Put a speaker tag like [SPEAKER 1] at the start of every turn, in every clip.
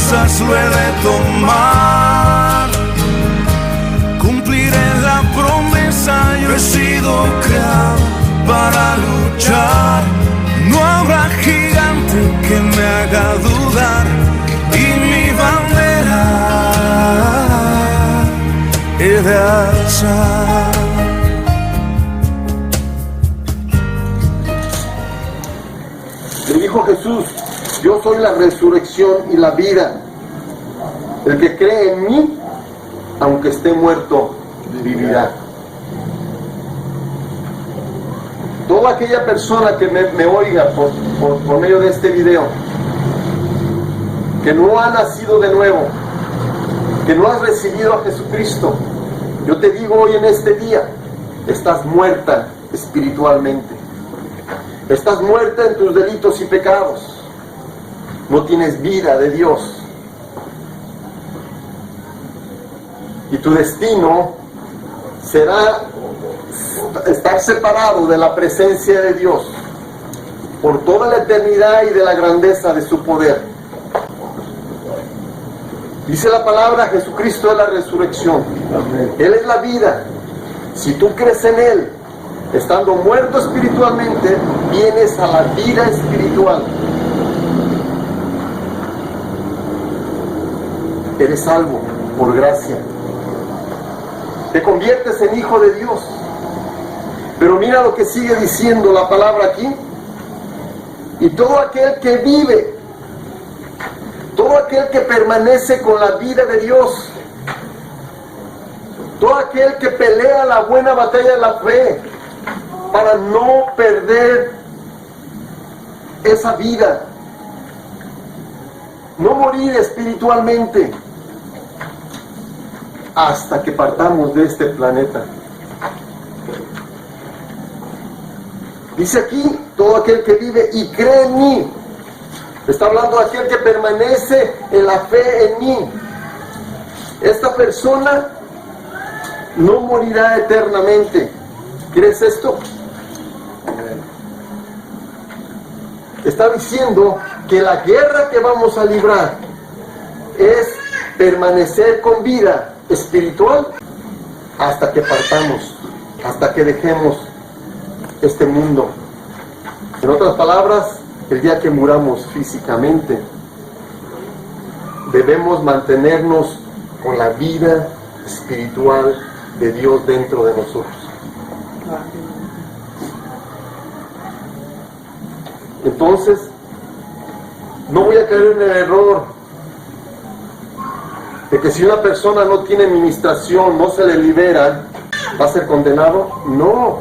[SPEAKER 1] fuerzas lo he de tomar. Cumpliré la promesa, yo he sido creado para luchar. No habrá gigante que me haga dudar, y mi bandera he de alzar.
[SPEAKER 2] Le dijo Jesús: yo soy la resurrección y la vida. El que cree en mí, aunque esté muerto, vivirá. Toda aquella persona que me oiga por medio de este video, que no ha nacido de nuevo, que no has recibido a Jesucristo, yo te digo hoy en este día, estás muerta espiritualmente. Estás muerta en tus delitos y pecados. No tienes vida de Dios. Y tu destino será estar separado de la presencia de Dios por toda la eternidad y de la grandeza de su poder. Dice la palabra: Jesucristo es la resurrección. Amén. Él es la vida. Si tú crees en Él, estando muerto espiritualmente, vienes a la vida espiritual. Eres salvo por gracia. Te conviertes en hijo de Dios. Pero mira lo que sigue diciendo la palabra aquí. Y todo aquel que vive, todo aquel que permanece con la vida de Dios, todo aquel que pelea la buena batalla de la fe para no perder esa vida, no morir espiritualmente hasta que partamos de este planeta. Dice aquí: todo aquel que vive y cree en mí. Está hablando de aquel que permanece en la fe en mí. Esta persona no morirá eternamente. ¿Crees esto? Está diciendo que la guerra que vamos a librar es permanecer con vida espiritual hasta que partamos, hasta que dejemos este mundo. En otras palabras, el día que muramos físicamente, debemos mantenernos con la vida espiritual de Dios dentro de nosotros. Entonces, no voy a caer en el error de que si una persona no tiene ministración, no se le libera, ¿va a ser condenado? No.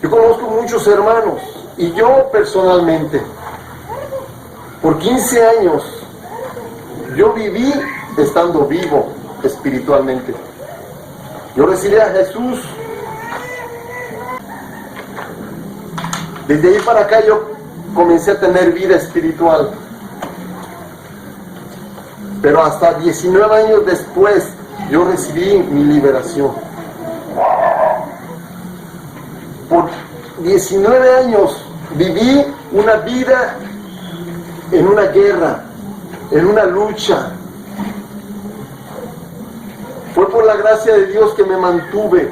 [SPEAKER 2] Yo conozco muchos hermanos, y yo personalmente, por 15 años, yo viví estando vivo espiritualmente. Yo recibí a Jesús. Desde ahí para acá yo comencé a tener vida espiritual. Pero hasta 19 años después yo recibí mi liberación. Por 19 años viví una vida en una guerra, en una lucha. Fue por la gracia de Dios que me mantuve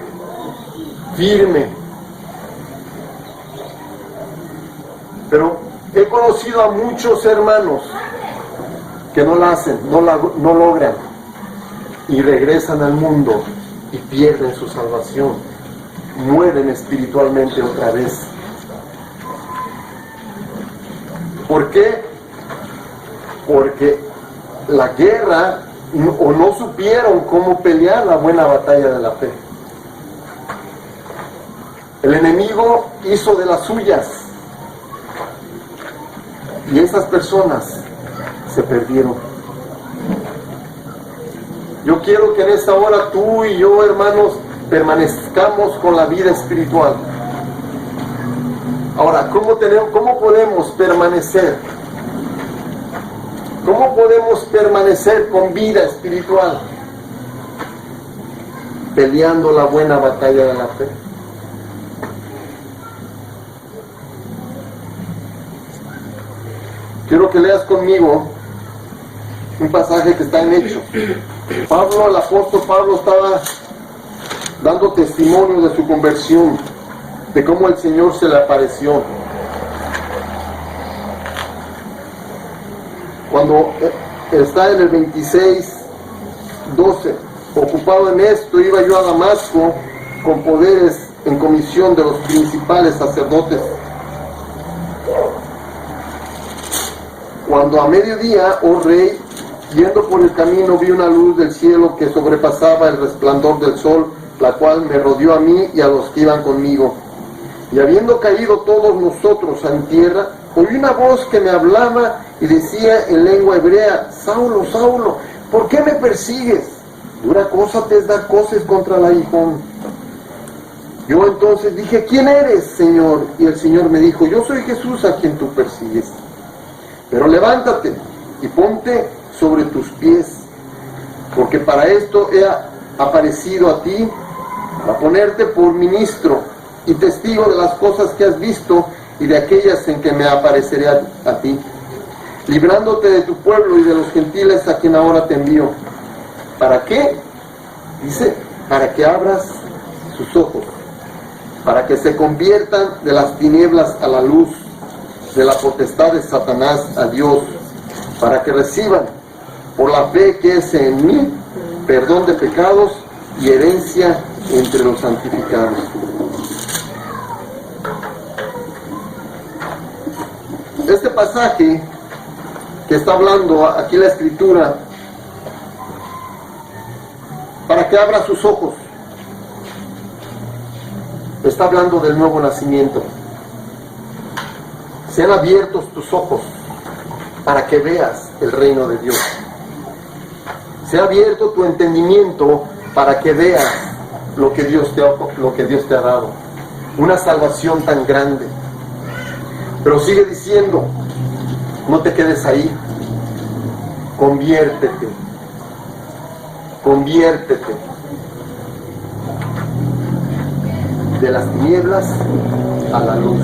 [SPEAKER 2] firme. Pero he conocido a muchos hermanos que no la hacen, no logran, y regresan al mundo y pierden su salvación, mueren espiritualmente otra vez. ¿Por qué? Porque la guerra, o no supieron cómo pelear la buena batalla de la fe. El enemigo hizo de las suyas, y esas personas se perdieron. Yo quiero que en esta hora tú y yo, hermanos, permanezcamos con la vida espiritual. Ahora, ¿cómo podemos permanecer? ¿Cómo podemos permanecer con vida espiritual? Peleando la buena batalla de la fe. Quiero que leas conmigo un pasaje que está en Hechos. Pablo, el apóstol Pablo, estaba dando testimonio de su conversión, de cómo el Señor se le apareció. Cuando está en el 26:12, ocupado en esto, iba yo a Damasco con poderes en comisión de los principales sacerdotes. Cuando a mediodía, oh rey, yendo por el camino, vi una luz del cielo que sobrepasaba el resplandor del sol, la cual me rodeó a mí y a los que iban conmigo. Y habiendo caído todos nosotros en tierra, oí una voz que me hablaba y decía en lengua hebrea: Saulo, Saulo, ¿por qué me persigues? Dura cosa te es dar coces contra el aguijón. Yo entonces dije: ¿quién eres, Señor? Y el Señor me dijo: yo soy Jesús a quien tú persigues. Pero levántate y ponte sobre tus pies, porque para esto he aparecido a ti, para ponerte por ministro y testigo de las cosas que has visto y de aquellas en que me apareceré a ti, librándote de tu pueblo y de los gentiles a quien ahora te envío. ¿Para qué? Dice, para que abras sus ojos, para que se conviertan de las tinieblas a la luz, de la potestad de Satanás a Dios, para que reciban por la fe que es en mí perdón de pecados y herencia entre los santificados. Este pasaje que está hablando aquí la Escritura, para que abra sus ojos, está hablando del nuevo nacimiento. Sean abiertos tus ojos para que veas el reino de Dios. Sea abierto tu entendimiento para que veas lo que Dios te ha dado. Una salvación tan grande. Pero sigue diciendo, no te quedes ahí. Conviértete. Conviértete. De las tinieblas a la luz.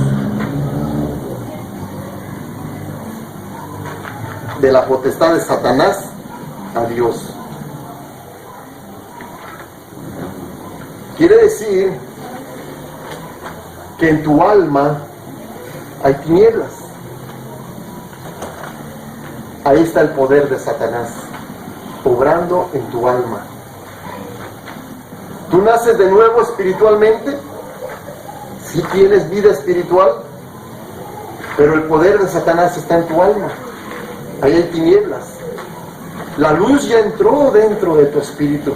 [SPEAKER 2] De la potestad de Satanás a Dios. Quiere decir que en tu alma hay tinieblas. Ahí está el poder de Satanás, obrando en tu alma. ¿Tú naces de nuevo espiritualmente? Sí tienes vida espiritual, pero el poder de Satanás está en tu alma. Ahí hay tinieblas. La luz ya entró dentro de tu espíritu.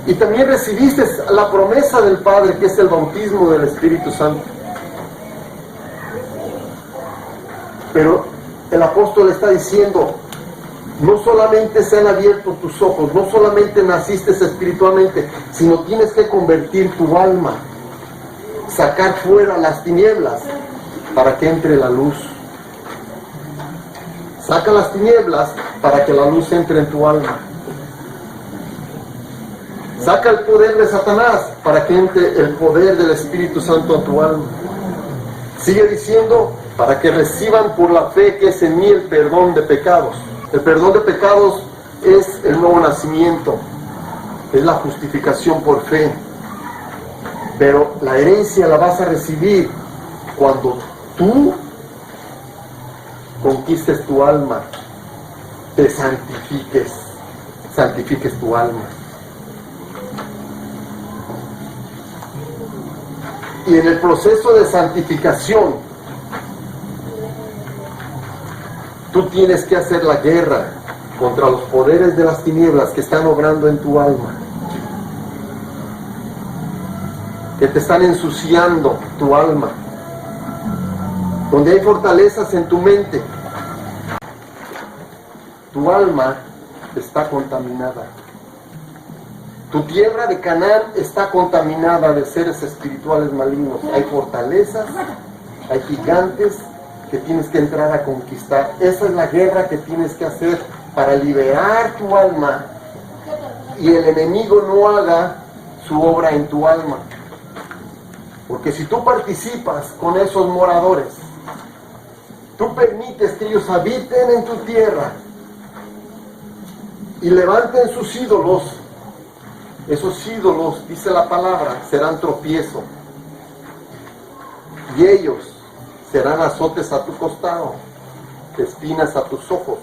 [SPEAKER 2] Y también recibiste la promesa del Padre, que es el bautismo del Espíritu Santo. Pero el apóstol está diciendo, no solamente se han abierto tus ojos, no solamente naciste espiritualmente, sino tienes que convertir tu alma, sacar fuera las tinieblas, para que entre la luz. Saca las tinieblas para que la luz entre en tu alma. Saca el poder de Satanás para que entre el poder del Espíritu Santo a tu alma. Sigue diciendo, para que reciban por la fe que es en mí el perdón de pecados. El perdón de pecados es el nuevo nacimiento, es la justificación por fe. Pero la herencia la vas a recibir cuando tú conquistes tu alma, te santifiques tu alma. Y en el proceso de santificación, tú tienes que hacer la guerra contra los poderes de las tinieblas que están obrando en tu alma, que te están ensuciando tu alma, donde hay fortalezas en tu mente. Tu alma está contaminada. Tu tierra de Canaán está contaminada de seres espirituales malignos. Hay fortalezas, hay gigantes que tienes que entrar a conquistar. Esa es la guerra que tienes que hacer para liberar tu alma y el enemigo no haga su obra en tu alma. Porque si tú participas con esos moradores, tú permites que ellos habiten en tu tierra y levanten sus ídolos, esos ídolos, dice la palabra, serán tropiezo. Y ellos serán azotes a tu costado, espinas a tus ojos.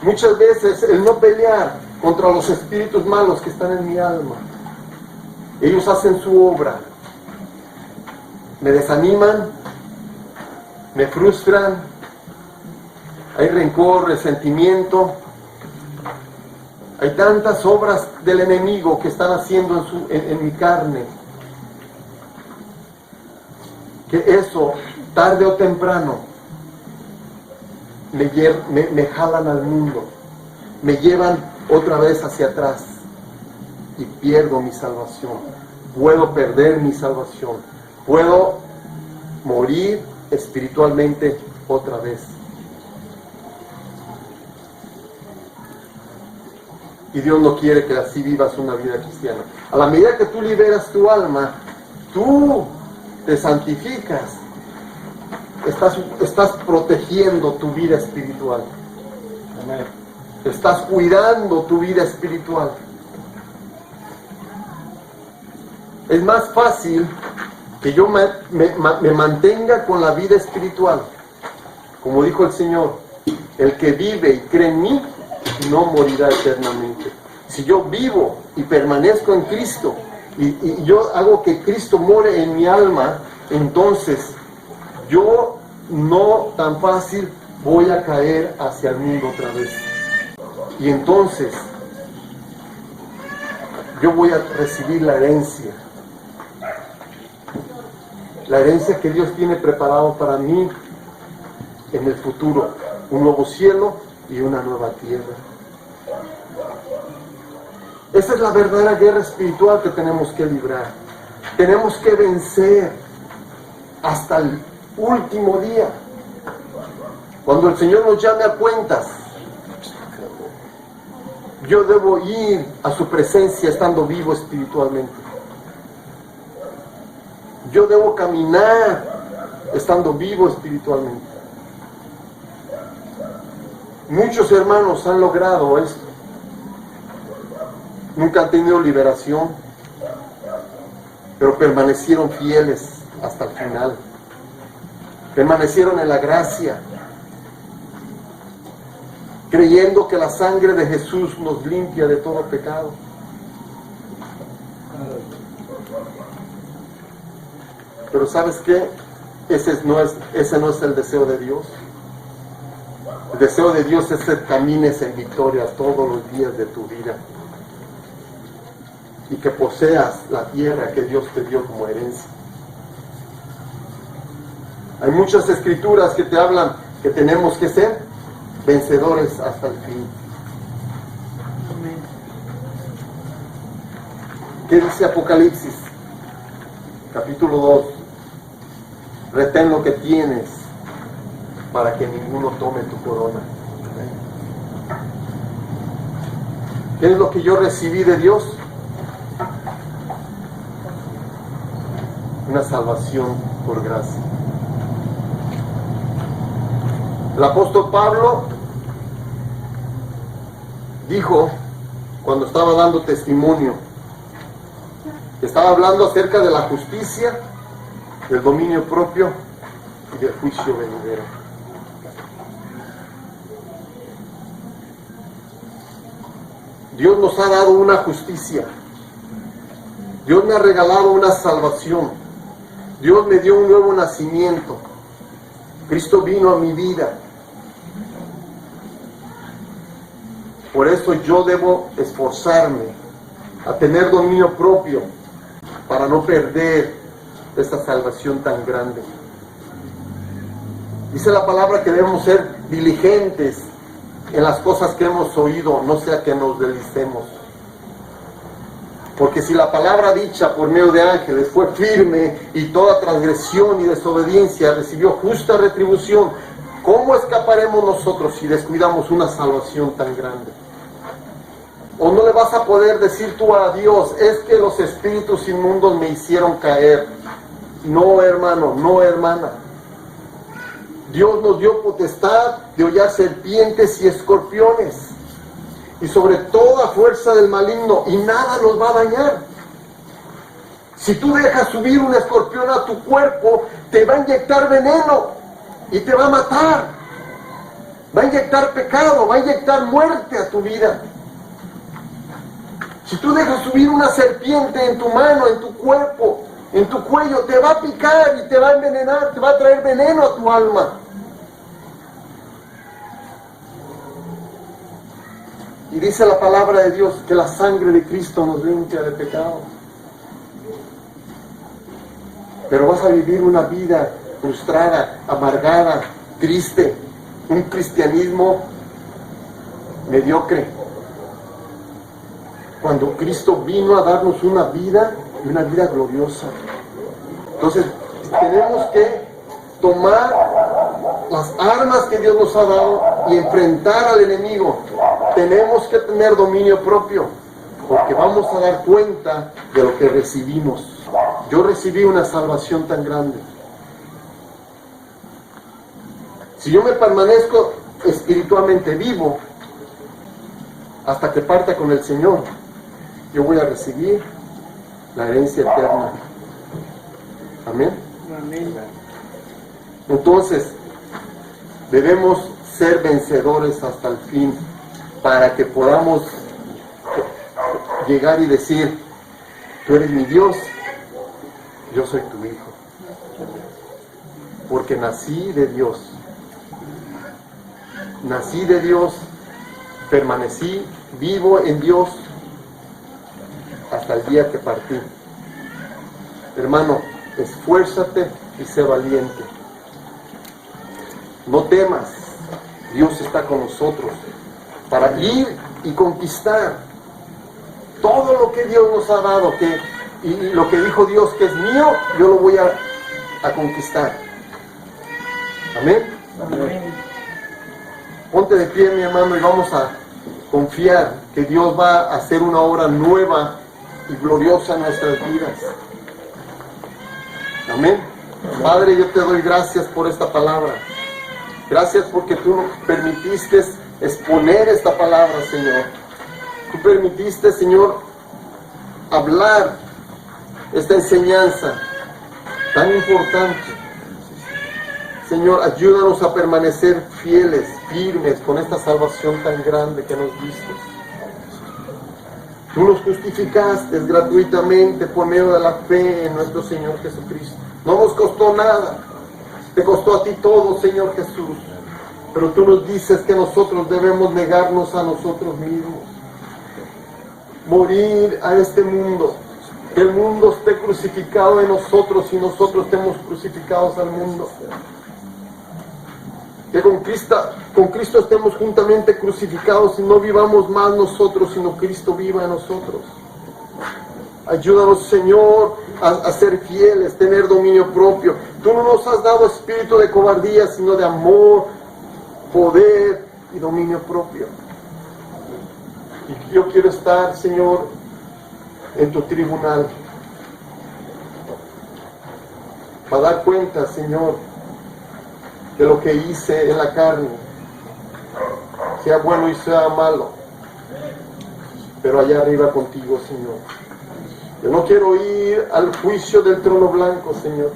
[SPEAKER 2] Muchas veces el no pelear contra los espíritus malos que están en mi alma, ellos hacen su obra, me desaniman, me frustran, hay rencor, resentimiento, hay tantas obras del enemigo que están haciendo en mi carne, que eso, tarde o temprano, me jalan al mundo, me llevan otra vez hacia atrás y pierdo mi salvación. Puedo perder mi salvación, puedo morir espiritualmente otra vez. Y Dios no quiere que así vivas una vida cristiana. A la medida que tú liberas tu alma, tú te santificas, estás protegiendo tu vida espiritual. Amén. Estás cuidando tu vida espiritual. Es más fácil que yo me mantenga con la vida espiritual. Como dijo el Señor, el que vive y cree en mí, no morirá eternamente. Si yo vivo y permanezco en Cristo, y yo hago que Cristo more en mi alma, entonces yo no tan fácil voy a caer hacia el mundo otra vez. Y entonces yo voy a recibir la herencia que Dios tiene preparado para mí en el futuro, un nuevo cielo y una nueva tierra. Esa es la verdadera guerra espiritual que tenemos que librar. Tenemos que vencer hasta el último día. Cuando el Señor nos llame a cuentas, yo debo ir a su presencia estando vivo espiritualmente. Yo debo caminar estando vivo espiritualmente. Muchos hermanos han logrado esto. Nunca han tenido liberación, pero permanecieron fieles hasta el final. Permanecieron en la gracia, creyendo que la sangre de Jesús nos limpia de todo pecado. Pero ¿sabes qué? Ese no es el deseo de Dios. El deseo de Dios es que camines en victoria todos los días de tu vida y que poseas la tierra que Dios te dio como herencia. Hay muchas escrituras que te hablan que tenemos que ser vencedores hasta el fin. ¿Qué dice Apocalipsis? Capítulo 2. Retén lo que tienes para que ninguno tome tu corona. ¿Qué es lo que yo recibí de Dios? Una salvación por gracia. El apóstol Pablo dijo, cuando estaba dando testimonio, que estaba hablando acerca de la justicia, del dominio propio y del juicio venidero. Dios nos ha dado una justicia. Dios me ha regalado una salvación. Dios me dio un nuevo nacimiento. Cristo vino a mi vida. Por eso yo debo esforzarme a tener dominio propio para no perder esta salvación tan grande. Dice la palabra que debemos ser diligentes en las cosas que hemos oído, no sea que nos deslicemos. Porque si la palabra dicha por medio de ángeles fue firme y toda transgresión y desobediencia recibió justa retribución, ¿cómo escaparemos nosotros si descuidamos una salvación tan grande? ¿O no le vas a poder decir tú a Dios, es que los espíritus inmundos me hicieron caer? No, hermano, no, hermana. Dios nos dio potestad de hollar serpientes y escorpiones y sobre toda fuerza del maligno, y nada nos va a dañar. Si tú dejas subir un escorpión a tu cuerpo, te va a inyectar veneno y te va a matar. Va a inyectar pecado, va a inyectar muerte a tu vida. Si tú dejas subir una serpiente en tu mano, en tu cuerpo, en tu cuello, te va a picar y te va a envenenar, te va a traer veneno a tu alma. Y dice la palabra de Dios que la sangre de Cristo nos limpia de pecado. Pero vas a vivir una vida frustrada, amargada, triste, un cristianismo mediocre. Cuando Cristo vino a darnos una vida gloriosa. Entonces, tenemos que tomar las armas que Dios nos ha dado y enfrentar al enemigo. Tenemos que tener dominio propio, porque vamos a dar cuenta de lo que recibimos. Yo recibí una salvación tan grande. Si yo me permanezco espiritualmente vivo hasta que parta con el Señor, yo voy a recibir la herencia eterna. Amén.
[SPEAKER 3] Amén.
[SPEAKER 2] Entonces, debemos ser vencedores hasta el fin para que podamos llegar y decir: tú eres mi Dios, yo soy tu hijo. Porque nací de Dios. Nací de Dios, permanecí vivo en Dios hasta el día que partí. Hermano, esfuérzate y sé valiente. No temas, Dios está con nosotros para ir y conquistar todo lo que Dios nos ha dado, y lo que dijo Dios que es mío, yo lo voy a conquistar. Amén.
[SPEAKER 3] Amén.
[SPEAKER 2] Ponte de pie, mi hermano, y vamos a confiar que Dios va a hacer una obra nueva y gloriosa en nuestras vidas. Amén. Padre, yo te doy gracias por esta palabra. Gracias porque tú nos permitiste exponer esta palabra, Señor. Tú permitiste, Señor, hablar esta enseñanza tan importante. Señor, ayúdanos a permanecer fieles, firmes con esta salvación tan grande que nos diste. Tú nos justificaste gratuitamente por medio de la fe en nuestro Señor Jesucristo. No nos costó nada. Te costó a ti todo, Señor Jesús. Pero tú nos dices que nosotros debemos negarnos a nosotros mismos. Morir a este mundo. Que el mundo esté crucificado en nosotros y nosotros estemos crucificados al mundo. Que con Cristo estemos juntamente crucificados y no vivamos más nosotros, sino Cristo viva en nosotros. Ayúdanos, Señor, a ser fieles, tener dominio propio. Tú no nos has dado espíritu de cobardía, sino de amor, poder y dominio propio. Y yo quiero estar, Señor, en tu tribunal para dar cuenta, Señor, de lo que hice en la carne, sea bueno y sea malo, pero allá arriba contigo, Señor. Yo no quiero ir al juicio del trono blanco, Señor.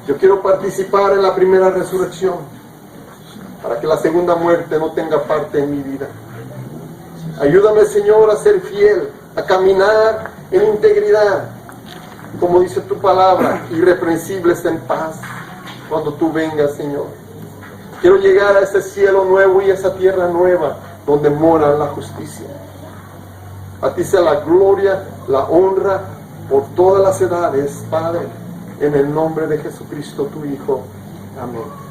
[SPEAKER 2] Yo quiero participar en la primera resurrección, para que la segunda muerte no tenga parte en mi vida. Ayúdame, Señor, a ser fiel, a caminar en integridad, como dice tu palabra, irreprensibles en paz, cuando tú vengas, Señor. Quiero llegar a ese cielo nuevo y esa tierra nueva, donde mora la justicia. A ti sea la gloria, la honra, por todas las edades, Padre, en el nombre de Jesucristo, tu Hijo. Amén.